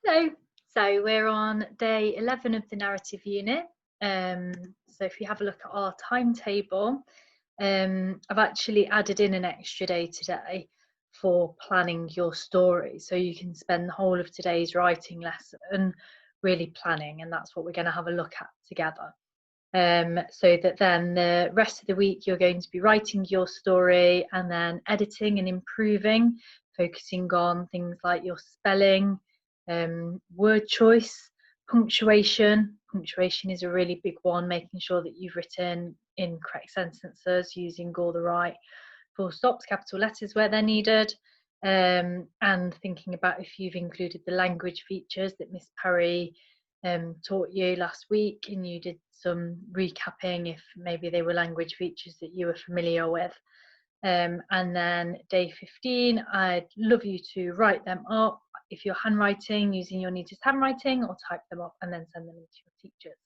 Hello. So we're on day 11 of the narrative unit. So if you have a look at our timetable, I've actually added in an extra day today for planning your story. So you can spend the whole of today's writing lesson really planning, and that's what we're going to have a look at together. So that then the rest of the week you're going to be writing your story and then editing and improving, focusing on things like your spelling, word choice, punctuation. Punctuation is a really big one, making sure that you've written in correct sentences using all the right full stops, capital letters where they're needed, and thinking about if you've included the language features that Miss Parry taught you last week, and you did some recapping if maybe they were language features that you were familiar with. And then day 15, I'd love you to write them up if you're handwriting, using your neatest handwriting, or type them up and then send them into your teachers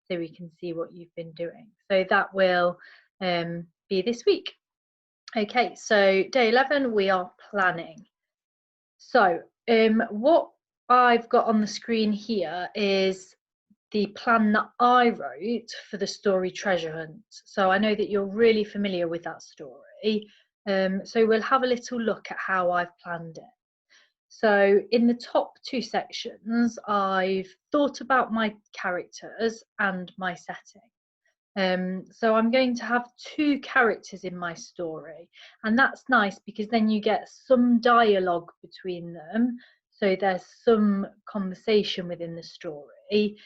so we can see what you've been doing. So that will be this week. Okay, so day 11, we are planning. So what I've got on the screen here is the plan that I wrote for the story Treasure Hunt. So I know that you're really familiar with that story. So we'll have a little look at how I've planned it. So in the top two sections, I've thought about my characters and my setting. So I'm going to have two characters in my story, and that's nice because then you get some dialogue between them, so there's some conversation within the story.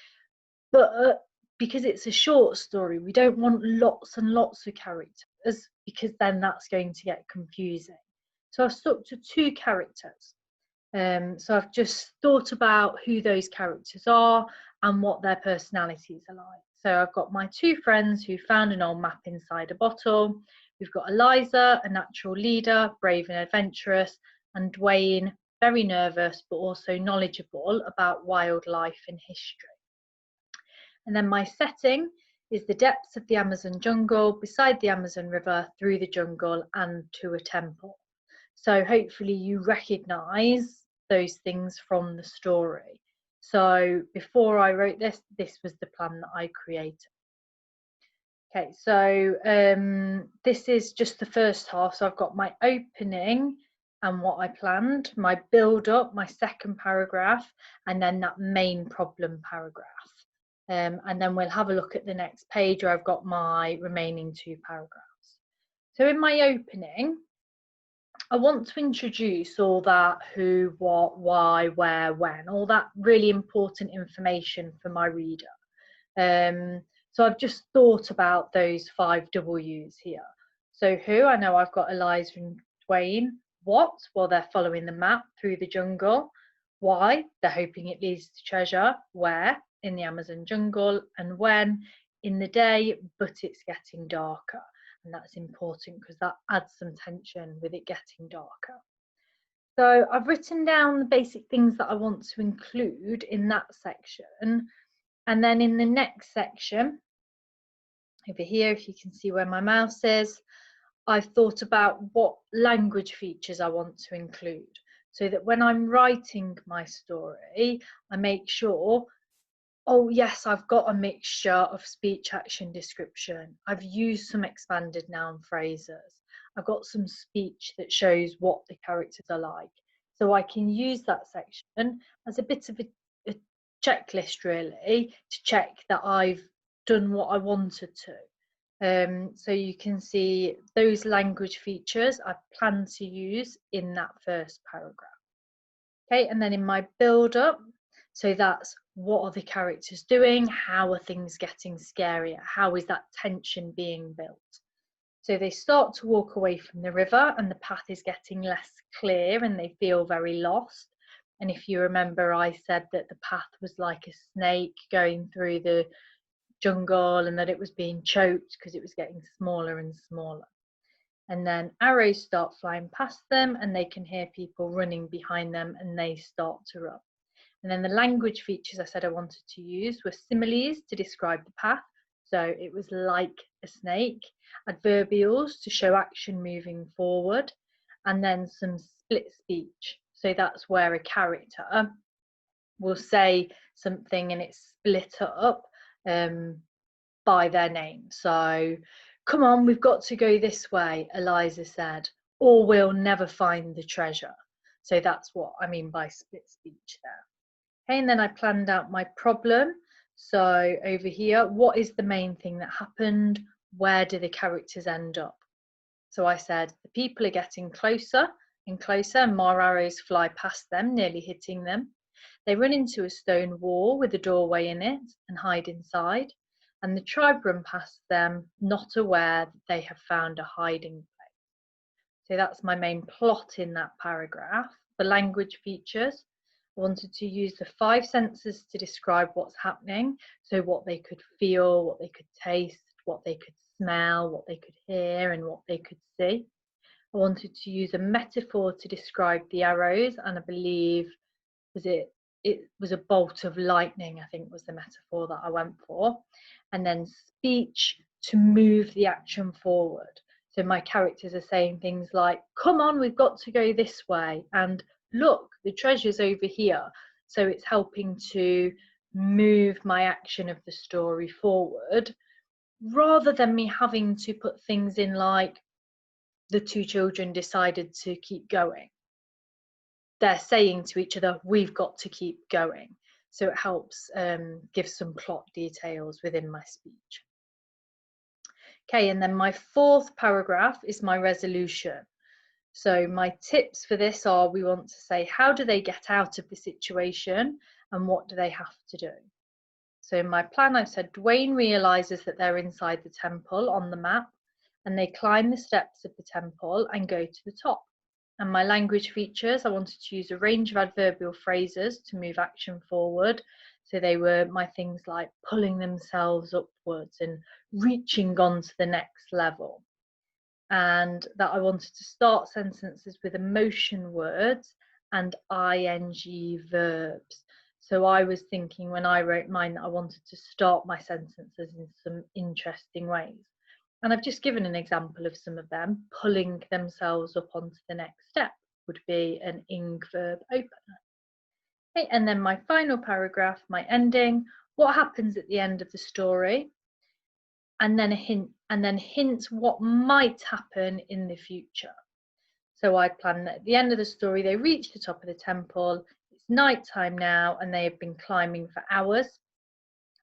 But because it's a short story, we don't want lots and lots of characters because then that's going to get confusing. So I've stuck to two characters. So I've just thought about who those characters are and what their personalities are like. So I've got my two friends who found an old map inside a bottle. We've got Eliza, a natural leader, brave and adventurous, and Dwayne, very nervous but also knowledgeable about wildlife and history. And then my setting is the depths of the Amazon jungle, beside the Amazon River, through the jungle and to a temple. So hopefully you recognise those things from the story. So before I wrote this, this was the plan that I created. Okay, so this is just the first half. So I've got my opening and what I planned, my build up, my second paragraph, and then that main problem paragraph. And then we'll have a look at the next page where I've got my remaining two paragraphs. So in my opening, I want to introduce all that who, what, why, where, when, all that really important information for my reader. So I've just thought about those 5 W's here. So who, I know I've got Eliza and Dwayne. What? Well, they're following the map through the jungle. Why? They're hoping it leads to treasure. Where? In the Amazon jungle. And when? In the day, but it's getting darker. And that's important because that adds some tension with it getting darker. So I've written down the basic things that I want to include in that section. And then in the next section, over here, if you can see where my mouse is, I've thought about what language features I want to include so that when I'm writing my story, I make sure, oh yes, I've got a mixture of speech, action, description. I've used some expanded noun phrases. I've got some speech that shows what the characters are like. So I can use that section as a bit of a checklist really to check that I've done what I wanted to. So you can see those language features I plan to use in that first paragraph. Okay, and then in my build up, so that's what are the characters doing? How are things getting scarier? How is that tension being built? So they start to walk away from the river and the path is getting less clear and they feel very lost. And if you remember, I said that the path was like a snake going through the jungle and that it was being choked because it was getting smaller and smaller. And then arrows start flying past them and they can hear people running behind them and they start to run. And then the language features I said I wanted to use were similes to describe the path. So it was like a snake, adverbials to show action moving forward, and then some split speech. So that's where a character will say something and it's split up by their name. So, come on, we've got to go this way, Eliza said, or we'll never find the treasure. So that's what I mean by split speech there. Okay, and then I planned out my problem. So over here, what is the main thing that happened? Where do the characters end up? So I said, the people are getting closer and closer, and more arrows fly past them, nearly hitting them. They run into a stone wall with a doorway in it and hide inside. And the tribe run past them, not aware that they have found a hiding place. So that's my main plot in that paragraph. The language features. I wanted to use the 5 senses to describe what's happening. So what they could feel, what they could taste, what they could smell, what they could hear, and what they could see. I wanted to use a metaphor to describe the arrows, and I believe it was a bolt of lightning, I think was the metaphor that I went for. And then speech to move the action forward. So my characters are saying things like, come on, we've got to go this way, and look, the treasure's over here. So it's helping to move my action of the story forward, rather than me having to put things in like the 2 children decided to keep going. They're saying to each other, we've got to keep going. So it helps give some plot details within my speech. Okay, and then my 4th paragraph is my resolution. So my tips for this are, we want to say, how do they get out of the situation and what do they have to do? So in my plan, I've said Dwayne realizes that they're inside the temple on the map, and they climb the steps of the temple and go to the top. And my language features, I wanted to use a range of adverbial phrases to move action forward. So they were my things like pulling themselves upwards and reaching on to the next level. And that I wanted to start sentences with emotion words and ing verbs. So I was thinking when I wrote mine that I wanted to start my sentences in some interesting ways. And I've just given an example of some of them. Pulling themselves up onto the next step would be an ing verb opener. Okay, and then my final paragraph, my ending, what happens at the end of the story, and then a hint, and then hints what might happen in the future. So I planned that at the end of the story, they reach the top of the temple, it's night time now, and they have been climbing for hours.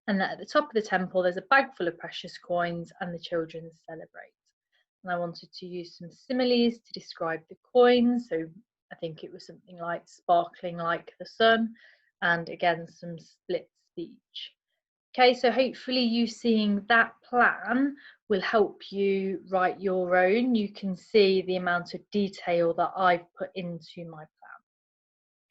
And that at the top of the temple, there's a bag full of precious coins and the children celebrate. And I wanted to use some similes to describe the coins. So I think it was something like sparkling like the sun, and again, some split speech. Okay, so hopefully you seeing that plan will help you write your own. You can see the amount of detail that I've put into my plan.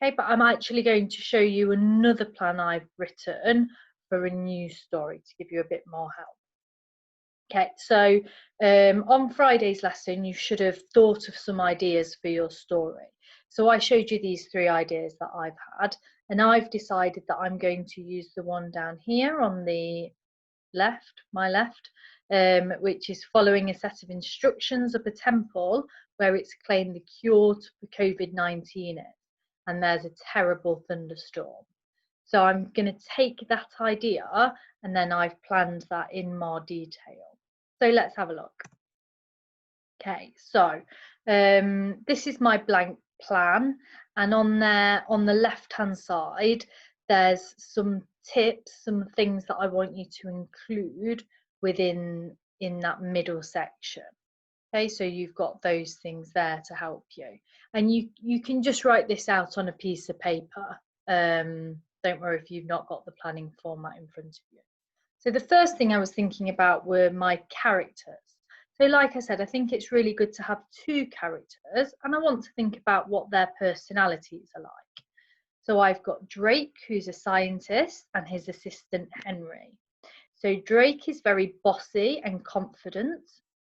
Okay, but I'm actually going to show you another plan I've written for a new story to give you a bit more help. Okay, so on Friday's lesson, you should have thought of some ideas for your story. So I showed you these 3 ideas that I've had, and I've decided that I'm going to use the one down here on the left, my left, which is following a set of instructions of a temple where it's claimed the cure to COVID-19 is, and there's a terrible thunderstorm. So I'm going to take that idea and then I've planned that in more detail. So let's have a look. Okay, so this is my blank plan, and on there on the left hand side there's some tips, some things that I want you to include within that middle section. Okay, so you've got those things there to help you, and you can just write this out on a piece of paper. Don't worry if you've not got the planning format in front of you. So the first thing I was thinking about were my characters. So like I said, I think it's really good to have 2 characters, and I want to think about what their personalities are like. So I've got Drake, who's a scientist, and his assistant Henry. So Drake is very bossy and confident,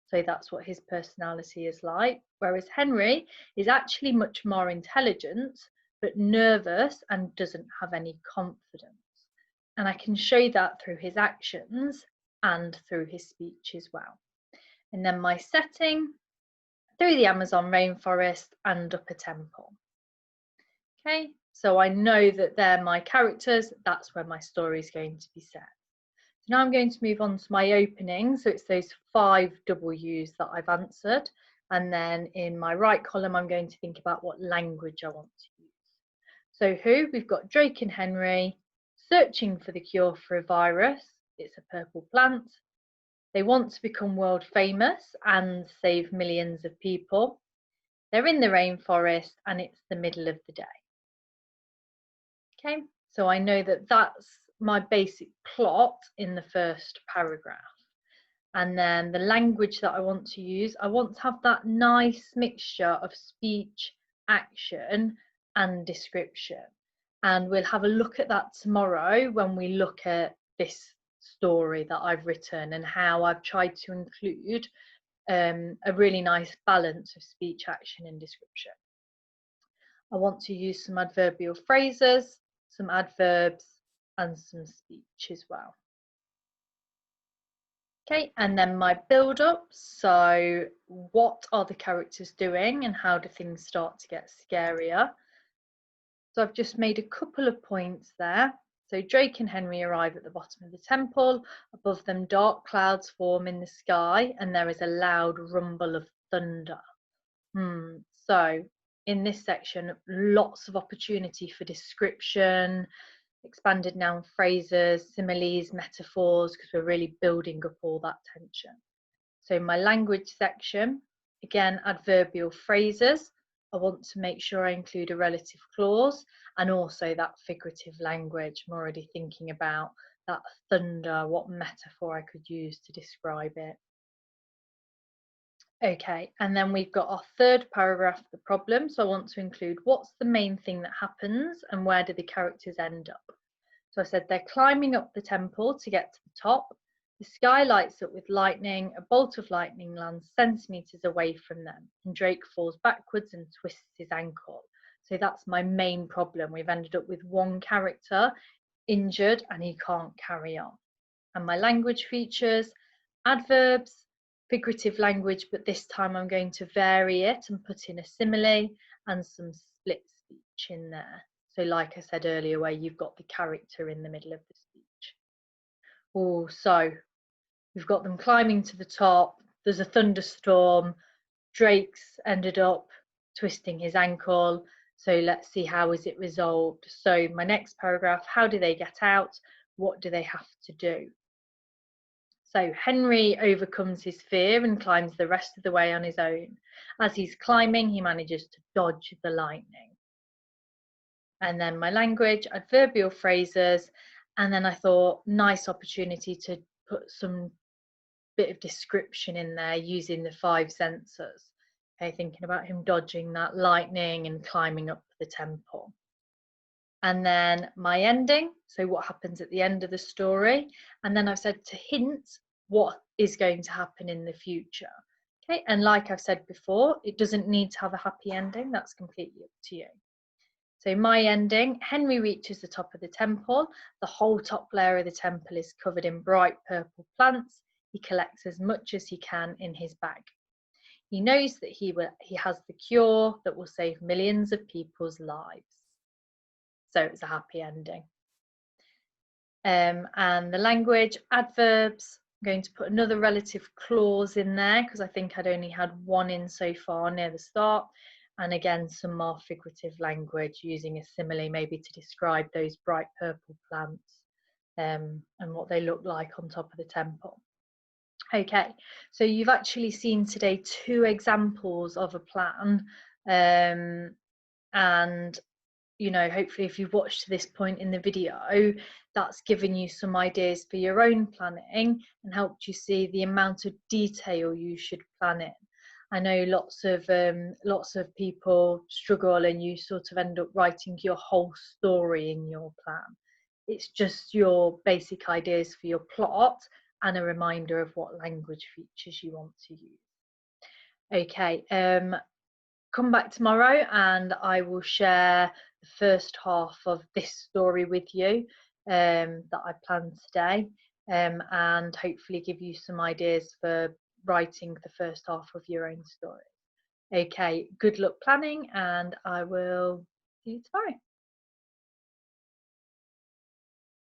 so that's what his personality is like, whereas Henry is actually much more intelligent, but nervous and doesn't have any confidence. And I can show that through his actions and through his speech as well. And then my setting, through the Amazon rainforest and up a temple. Okay, So I know that they're my characters, that's where my story is going to be set. So now I'm going to move on to my opening. So it's those 5 W's that I've answered. And then in my right column, I'm going to think about what language I want to use. So who? We've got Drake and Henry searching for the cure for a virus. It's a purple plant. They want to become world famous and save millions of people. They're in the rainforest and it's the middle of the day. Okay, so I know that that's my basic plot in the first paragraph. And then the language that I want to use, I want to have that nice mixture of speech, action, and description. And we'll have a look at that tomorrow when we look at this story that I've written and how I've tried to include a really nice balance of speech, action, and description. I want to use some adverbial phrases, some adverbs, and some speech as well. Okay, and then my build up. So what are the characters doing and how do things start to get scarier? So I've just made a couple of points there. So Drake and Henry arrive at the bottom of the temple. Above them, dark clouds form in the sky and there is a loud rumble of thunder. So in this section, lots of opportunity for description, expanded noun phrases, similes, metaphors, because we're really building up all that tension. So my language section, again, adverbial phrases. I want to make sure I include a relative clause and also that figurative language. I'm already thinking about that thunder, what metaphor I could use to describe it. Okay, and then we've got our third paragraph, the problem. So I want to include what's the main thing that happens and where do the characters end up. So I said they're climbing up the temple to get to the top. The sky lights up with lightning. A bolt of lightning lands centimetres away from them and Drake falls backwards and twists his ankle. So that's my main problem. We've ended up with one character injured and he can't carry on. And my language features, adverbs, figurative language, but this time I'm going to vary it and put in a simile and some split speech in there. So like I said earlier, where you've got the character in the middle of the speech. Oh, so we've got them climbing to the top. There's a thunderstorm. Drake's ended up twisting his ankle. So let's see, how is it resolved? So my next paragraph, how do they get out? What do they have to do? So Henry overcomes his fear and climbs the rest of the way on his own. As he's climbing, he manages to dodge the lightning. And then my language, adverbial phrases, and then I thought nice opportunity to put some bit of description in there using the 5 senses. Okay, thinking about him dodging that lightning and climbing up the temple. And then my ending, so what happens at the end of the story. And then I've said to hint what is going to happen in the future. Okay, and like I've said before, it doesn't need to have a happy ending. That's completely up to you. So my ending, Henry reaches the top of the temple. The whole top layer of the temple is covered in bright purple plants. He collects as much as he can in his bag. He knows that he has the cure that will save millions of people's lives. So it's a happy ending. And the language, adverbs, I'm going to put another relative clause in there because I think I'd only had one in so far near the start. And again, some more figurative language using a simile maybe to describe those bright purple plants and what they look like on top of the temple. Okay, so you've actually seen today 2 examples of a plan, and you know, hopefully if you've watched to this point in the video, that's given you some ideas for your own planning and helped you see the amount of detail you should plan in. I know lots of people struggle and you sort of end up writing your whole story in your plan. It's just your basic ideas for your plot and a reminder of what language features you want to use. Okay, come back tomorrow and I will share the first half of this story with you that I planned today, and hopefully give you some ideas for writing the first half of your own story. Okay, good luck planning and I will see you tomorrow.